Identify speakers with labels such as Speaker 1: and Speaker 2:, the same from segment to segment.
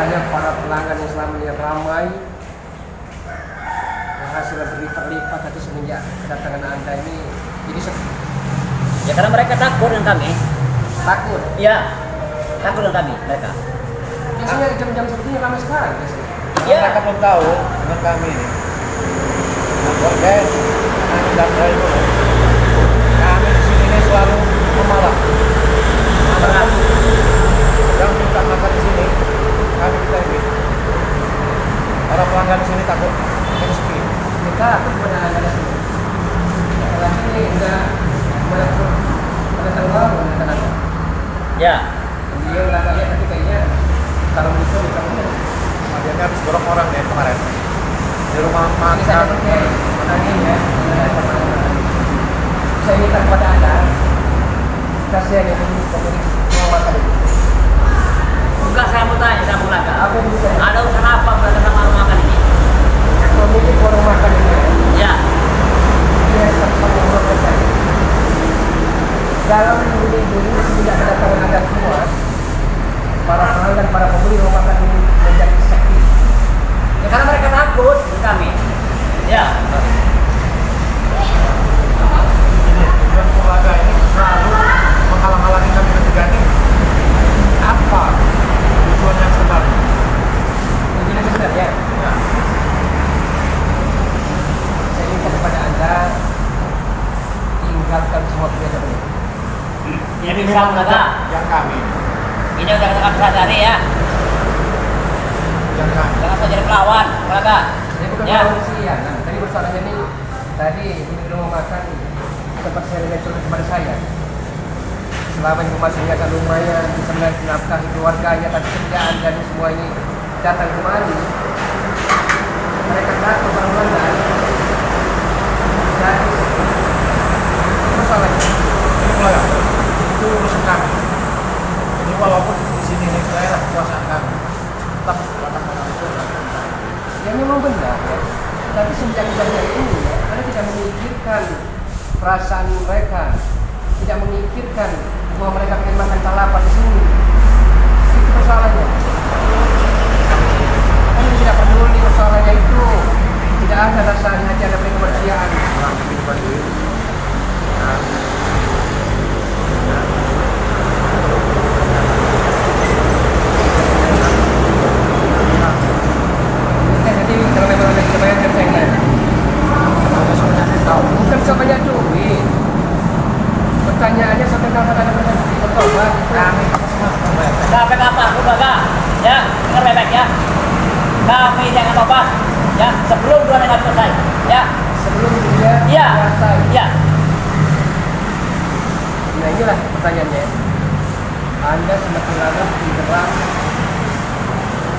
Speaker 1: rasanya para pelanggan yang selama ini ramai hasilnya berlipat-lipat, tapi semenjak kedatangan Anda ini jadi sepi.
Speaker 2: Ya karena mereka takut dengan kami.
Speaker 1: Takut?
Speaker 2: Iya, takut dengan kami mereka.
Speaker 1: Biasanya jam-jam seperti ini ramai sekali biasanya.
Speaker 2: Iya.
Speaker 3: Mereka belum tahu dengan kami ini. Kami di sini ini selalu memalah. Yang minta makan di sini, kami kita ini. Para pelanggan di sini takut, ini sepi.
Speaker 1: Kita takut pada Anda sini. Setelah ini enggak melakukan pendatang baru dengan Anda.
Speaker 2: Ya.
Speaker 1: Dia nggak lihat tapi kayaknya kalau bisa di kamu.
Speaker 3: Dia habis borong orang ya kemarin di rumah
Speaker 1: Bisa
Speaker 3: makan.
Speaker 1: pakai menangin ya. Saya minta kepada Anda, kasihan yang ini pemilik rumah makan ini.
Speaker 2: Enggak, saya mau tanya sama Bulaga.
Speaker 1: Apa yang bisa?
Speaker 2: Ada urusan apa Bulaga sama warung makan ini?
Speaker 1: Pemilik warung makan ini.
Speaker 2: Ya.
Speaker 1: Dia sempat mengumpulkan saya. Dalam minggu ini semenjak kedatangan Anda semua, para pelanggan, para pembeli rumah makan ini menjadi sepi.
Speaker 2: Ya karena mereka takut dengan kami. Ya.
Speaker 3: Ini tujuan keluarga ini selalu menghalang-halangi kami bertiga ini. Apa tujuan yang sebenarnya?
Speaker 1: Begini benar ya.
Speaker 3: Ya.
Speaker 1: Saya minta kepada Anda tinggalkan semua kebiasaan ini.
Speaker 2: Ini bisa Bulaga.
Speaker 3: Yang kami,
Speaker 2: Ini udah kita sadari ya.
Speaker 3: yang kami.
Speaker 2: Jangan saya jadi pelawan, Bulaga.
Speaker 1: Saya bukan
Speaker 2: Ya.
Speaker 1: manusia. Nah, tadi persoalannya ini tadi ini rumah makan sempat saya lihat kepada saya. Selama ini rumahnya agak lumayan bisa menafkahi keluarganya, tapi sejak Anda ini semua ini datang kemari, mereka takut berlangganan. Jadi masalahnya
Speaker 3: Ini keluarga, itu urusan kami. Jadi walaupun di sini ini daerah kekuasaan kami, tetap katakan itu.
Speaker 1: ya memang benar ya. Tapi sejak kejadian ini ya, Anda tidak memikirkan perasaan mereka, tidak memikirkan bahwa mereka ingin makan talapan di sini. Itu persoalannya. Anda tidak peduli persoalannya itu. Tidak ada rasa di hati Anda kemanusiaan.
Speaker 3: Orang bikin baju ini. Nah,
Speaker 1: Jadi kalau memang ada kebayang saya ingat. Bukan sebanyak duit. Pertanyaannya sampai kapan Anda bertobat?
Speaker 3: kami
Speaker 2: Sampai kapan Bulaga? Ya, dengar baik-baik ya. Kami jangan tobat. Ya, sebelum bulan yang selesai. Ya.
Speaker 1: Sebelum dia
Speaker 2: Iya.
Speaker 1: selesai.
Speaker 2: Iya.
Speaker 1: Nah inilah pertanyaannya. Anda semakin lama bikin geram,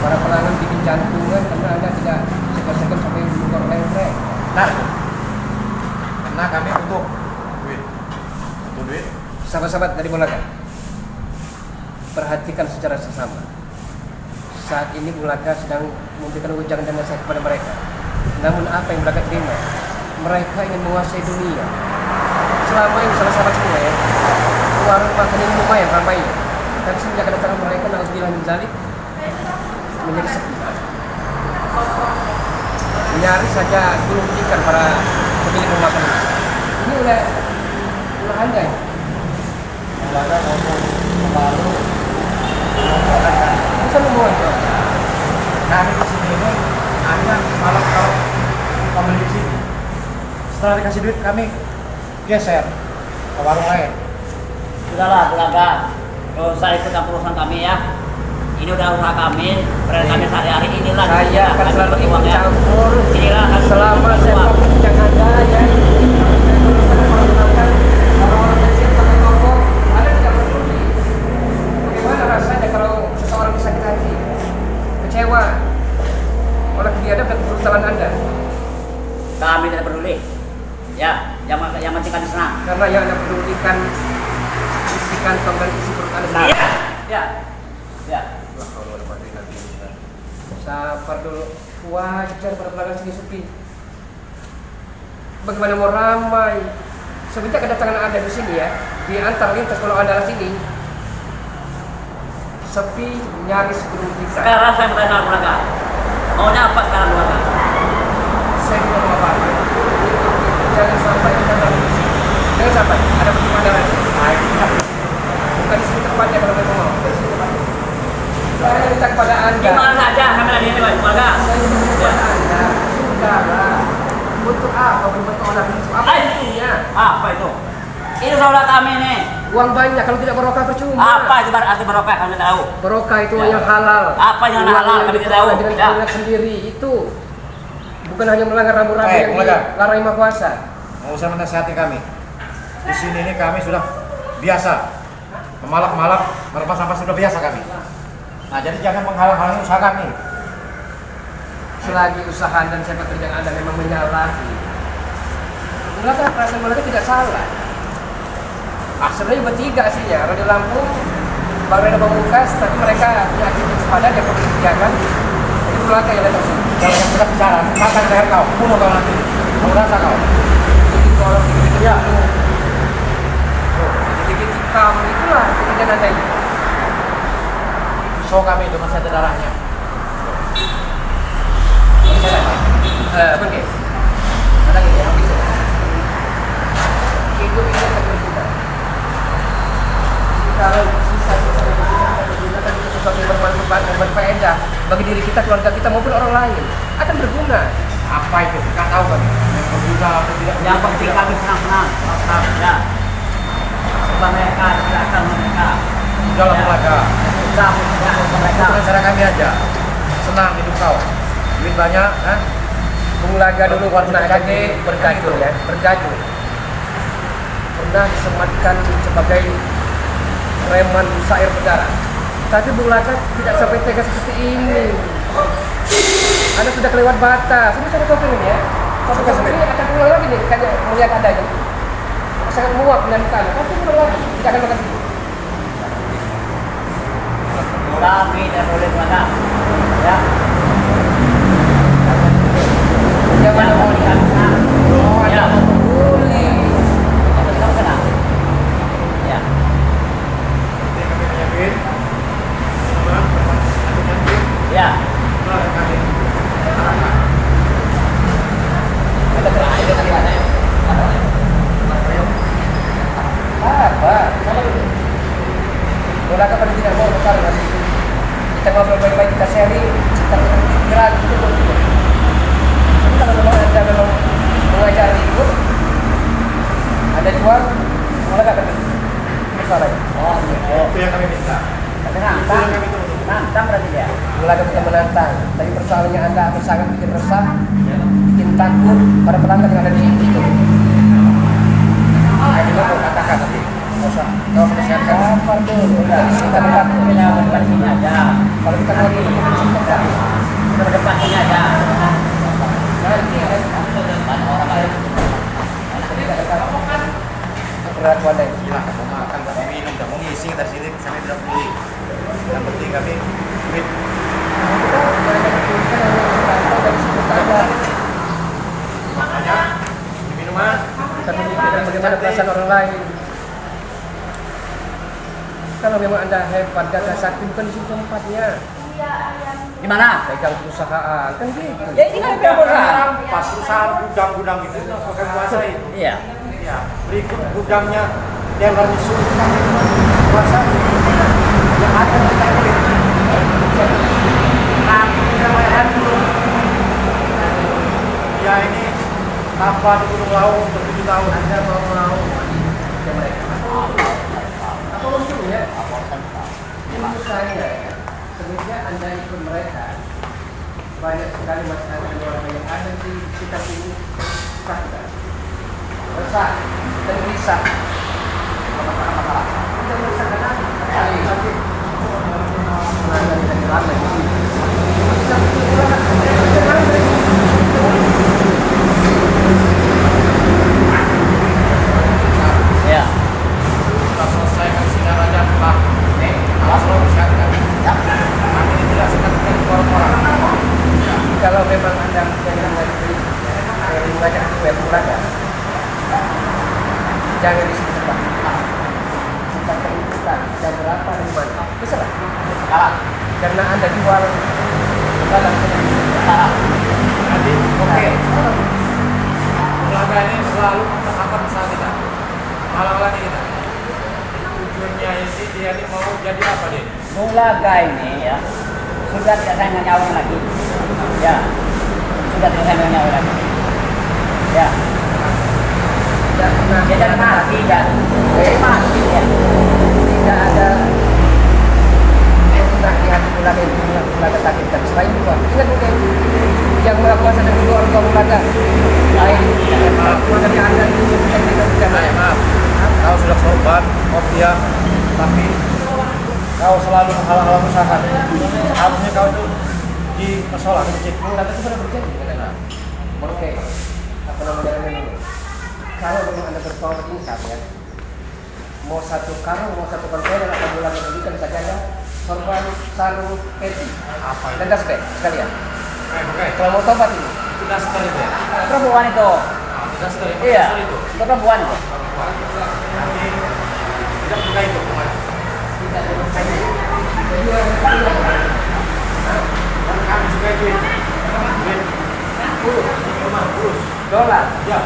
Speaker 1: para pelanggan bikin jantungan karena Anda tidak segan-segan sampai membuka lengkek.
Speaker 3: Nah, karena kami butuh duit. Butuh duit.
Speaker 1: Sahabat-sahabat dari Bulaga, perhatikan secara sesama. Saat ini Bulaga sedang memberikan ujangan dan nasihat kepada mereka. Namun apa yang Bulaga terima? Mereka ingin menguasai dunia. Selama ini sahabat-sahabat semua ya, warung makan ini lumayan ramainya. Tapi sejak kedatangan mereka, na'udzubillah min dzalik, menjadi sepi. Nyaris saja dirugikan para pemilik rumah makan ini. Ini ulah Anda ya?
Speaker 3: Keluarga ngomong selalu
Speaker 1: Bukan mengontrol.
Speaker 3: kami di sini ini hanya kalau pembeli di sini. Setelah dikasih duit kami geser ke warung lain.
Speaker 2: Sudahlah Bulaga. Gak usah ikut campur urusan kami ya. Ini udah usaha kami, peran kami sehari-hari inilah.
Speaker 1: Saya akan
Speaker 2: kami
Speaker 1: selalu ikut
Speaker 2: berjuang ya.
Speaker 1: campur
Speaker 2: Inilah kami
Speaker 1: selama saya
Speaker 2: berjuang.
Speaker 1: pekerjaan Anda ya. Orang-orang kecil pakai toko, Anda tidak peduli. Bagaimana rasanya kalau seseorang sakit hati, kecewa oleh biadab dan kebrutalan Anda?
Speaker 2: Kami tidak peduli. Ya, yang penting kami senang.
Speaker 1: Karena yang Anda pedulikan isi kantong dan isi perut Anda sendiri.
Speaker 2: Iya. Ya. Ya.
Speaker 1: Sabar dulu. Wajar pada pelanggan sini sepi. Bagaimana mau ramai? Semenjak kedatangan Anda di sini ya, di antar lintas kalau Anda sini, sepi nyaris gunung kita.
Speaker 2: Sekarang saya bertanya sama keluarga. Maunya apa sekarang keluarga?
Speaker 1: Saya tidak mau apa-apa. Jangan sampai kita terus. Jangan sampai ada pertemuan dengan bukan di sini tempatnya kalau memang mau. Bukan di sini tempatnya. Saya minta kepada Anda.
Speaker 2: Gimana saja kamera ini Pak keluarga?
Speaker 1: Saya minta kepada Anda. Sudahlah. Untuk apa membentuk orang itu? Apa itunya?
Speaker 2: Apa itu? Itu saudara kami nih.
Speaker 1: Uang banyak kalau tidak barokah percuma.
Speaker 2: Apa itu arti barokah kami tahu?
Speaker 1: Barokah itu
Speaker 2: Ya.
Speaker 1: yang halal.
Speaker 2: Apa yang
Speaker 1: Uang
Speaker 2: halal kami tidak tahu?
Speaker 1: dengan
Speaker 2: Ya.
Speaker 1: keringat sendiri itu bukan hanya melanggar rambu-rambu yang
Speaker 3: keluarga.
Speaker 1: dilarang Maha Kuasa.
Speaker 3: Mau usah menasihati kami. Di sini ini kami sudah biasa memalak-malak, merebas sampah sudah biasa kami. Nah, jadi jangan menghalang-halangi usaha kami.
Speaker 1: Selagi usaha dan sepak terjang Anda memang menyalahi, mereka perasaan mereka tidak salah. Sebenarnya bertiga aslinya, Radio Lampung, Bang Reno Pamungkas, tapi mereka punya aktivitas padat yang perlu disediakan. Jadi mereka yang datang sini.
Speaker 3: Kalau yang sudah bicara, kata leher kau, bunuh kau nanti. Mau rasa kau.
Speaker 1: Jadi kalau gitu
Speaker 3: Ya.
Speaker 1: jadi kamu itulah ketika Anda ini.
Speaker 3: So kami itu masih ada darahnya.
Speaker 1: Oke. Ada lagi yang bisa. Hidup ini akan kita. Kalau sisa-sisa yang kita gunakan itu sesuatu yang bermanfaat dan berfaedah bagi diri kita, keluarga kita maupun orang lain akan berguna.
Speaker 3: Apa itu? Kita tahu kami. Yang berguna atau tidak.
Speaker 2: Yang penting kami senang-senang. Ya. Sebab mereka silakan mereka.
Speaker 3: Dalam keluarga.
Speaker 2: Usaha ya mereka.
Speaker 3: Itu cara kami aja. Senang hidup kau. Duit banyak, kan?
Speaker 1: Bung Laga dulu pernah jadi bergajul ya, bergajul. Pernah disematkan sebagai preman syair negara. Tapi Bung Laga tidak sampai tega seperti ini. Anda sudah kelewat batas. Ini saya kopi ini ya. Kopi ini akan pulang lagi nih, karena melihat adanya. Sangat muak menyanyikan. Tapi pulang lagi, tidak akan makan sini.
Speaker 2: Kami tidak boleh keluarga. Ya.
Speaker 1: Yang mana mau
Speaker 2: dikatakan? Ya.
Speaker 1: boleh.
Speaker 2: Kamu kenal? Ya.
Speaker 3: Jadi kami punya duit. Sama, aku punya duit.
Speaker 2: Ya.
Speaker 3: Nah, kami. Arahkan.
Speaker 1: Ada terakhir dengan mana? Apa? Bola kapan tidak mau besar nanti. Kita ngobrol baik-baik, kita sharing, kita pikiran itu betul. Tapi kalau memang Anda memang mengajar ribut, Anda jual, malah nggak akan masalahnya.
Speaker 2: Oh,
Speaker 3: Itu yang kami minta.
Speaker 2: tapi nantang. Nantang berarti dia.
Speaker 1: Mulai kita menantang, tapi persoalannya Anda akan sangat bikin resah, bikin takut pada pelanggan yang ada di situ. Jadi mau katakan nanti, nggak usah, kalau menasihatkan.
Speaker 2: Apa tuh? Udah.
Speaker 1: Kita dekat,
Speaker 2: Kita depan sini aja.
Speaker 1: kalau kita mau ini, kita
Speaker 2: Kita depan sini aja.
Speaker 1: nanti ya.
Speaker 2: Depan orang lain.
Speaker 1: Tidak dekat. Berat wadai.
Speaker 3: Gila, mau makan, tak mau minum, tak mau ngisi dari sini, kami tidak peduli. Yang penting kami duit. Makanya, di minuman.
Speaker 1: Kita memikirkan bagaimana perasaan orang lain. Kalau memang Anda hebat, gagah sakti, bukan di situ tempatnya.
Speaker 2: Di mana?
Speaker 1: Pegang perusahaan, kan gitu.
Speaker 2: Ya ini kan perusahaan.
Speaker 3: Pas perusahaan gudang-gudang itu, bukan kuasa itu.
Speaker 2: Iya.
Speaker 3: Ya, berikut gudangnya yang harus disuruh kami kuasa yang ada kita beli. Kami tidak bayar dulu. Ya ini tanpa di Gunung Lawu untuk 7 tahun.
Speaker 1: Anda mau ke mereka. Apa untungnya? Menurut saya, sebenarnya Anda ikut mereka. Banyak sekali masyarakat dan orang yang ada di sekitar sini resah, resah dan gelisah. Masalah. Kita meresahkan lagi. Tapi melanggar dan dilanggar di sini. Kita
Speaker 2: Iya.
Speaker 3: Setelah selesai kami sinar aja Pak. Awas lo siapkan. Kami ini tidak suka dengan orang-orang.
Speaker 1: kalau memang Anda yang mengajak itu ya pulang ya, jangan di sini Pak. Kita perlu kita jam berapa di mana? karena Anda jual dalam
Speaker 3: Jadi, oke. Bulaga ini selalu apa usaha kita. Malang-malang kita. Tujuannya ini dia ini mau jadi apa dia?
Speaker 2: Bulaga ini ya sudah tidak sayang dengan nyawa lagi. Ya, sudah tidak sayang dengan nyawa lagi. Ya,
Speaker 1: tidak pernah
Speaker 2: dia jadi mati ya. Mati ya.
Speaker 1: tidak ada pernah di hati Bulaga itu Bulaga takutkan selain dua. Ingat mungkin yang melakukan sedang dua orang tua Bulaga lain keluarga dari Anda itu yang kita bukan.
Speaker 3: Maaf. Kau sudah sobat, kopiah, tapi kau selalu menghalang-halang usaha. Harusnya kau itu di musola, di masjid.
Speaker 1: Bulaga itu sudah berjanji katanya. Oke, apa namanya ini? Kalau memang Anda berpower income ya, mau satu karung, mau satu kontainer atau Bulaga belikan saja ya, sorban, sarung, peci, dan dashbag sekalian.
Speaker 3: Oke.
Speaker 1: Kalau mau tobat ini,
Speaker 3: Itu daster itu ya?
Speaker 2: Perempuan itu.
Speaker 3: Daster itu.
Speaker 2: Iya.
Speaker 3: Daster itu.
Speaker 2: Itu perempuan itu.
Speaker 3: Nanti tidak buka itu kemana?
Speaker 1: tidak ada kayu.
Speaker 3: Kan kami suka itu. Duit. Kurus.
Speaker 1: Dolar.
Speaker 3: Ya.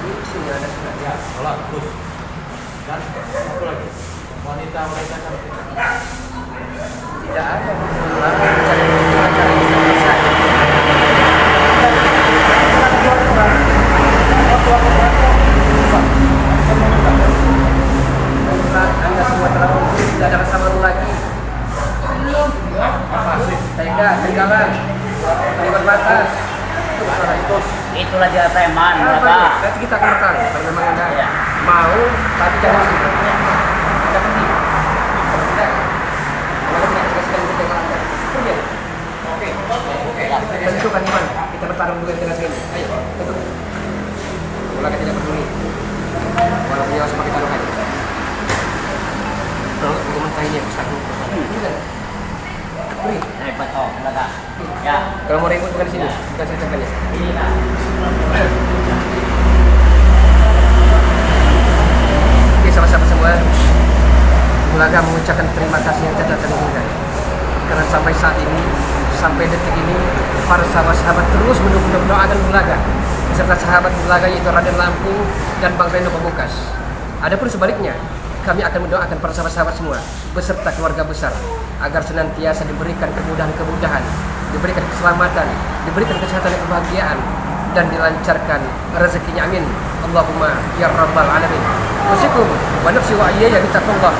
Speaker 1: Itu yang ada sudah.
Speaker 3: Ya. Dolar. Kurus. Dan satu lagi. Wanita cantik.
Speaker 1: Tidak ada dolar. Cari cara yang bisa. Anda semua terlalu tidak ada rasa malu lagi.
Speaker 3: Apa sih?
Speaker 1: Tega, tegalan, terlibat batas.
Speaker 2: Itulah dia preman,
Speaker 1: Apa
Speaker 2: Bulaga.
Speaker 1: ya? Nanti kita akan bertahan. Kalau memang Anda
Speaker 2: Iya.
Speaker 1: mau, tapi jangan sini. Anda pergi. Kalau tidak, Anda tidak tegaskan untuk Anda. Pergi. Oke. Tentukan iman. Kita bertarung dengan jenazah ini. Ayo, tentu. Bulaga tidak peduli. Walaupun nyawa semakin taruh aja. Kalau hukuman kayaknya besar. Beri.
Speaker 2: Hebat oh, Bulaga. Ya.
Speaker 1: Kalau mau ribut bukan di sini, bukan saya tekannya.
Speaker 2: Iya.
Speaker 1: Oke, sama-sama semua. Bulaga mengucapkan terima kasih yang tidak terhingga. Karena sampai saat ini, sampai detik ini, para sahabat-sahabat terus mendoakan Bulaga. Beserta sahabat Bulaga yaitu Raden Lampung dan Bang Reno Pamungkas. Adapun sebaliknya, kami akan mendoakan para sahabat-sahabat semua beserta keluarga besar agar senantiasa diberikan kemudahan-kemudahan, diberikan keselamatan, diberikan kesehatan dan kebahagiaan, dan dilancarkan rezekinya, amin. Allahumma ya rabbal alamin. Wasikum wa nafsi wa iyaya bitaqullah.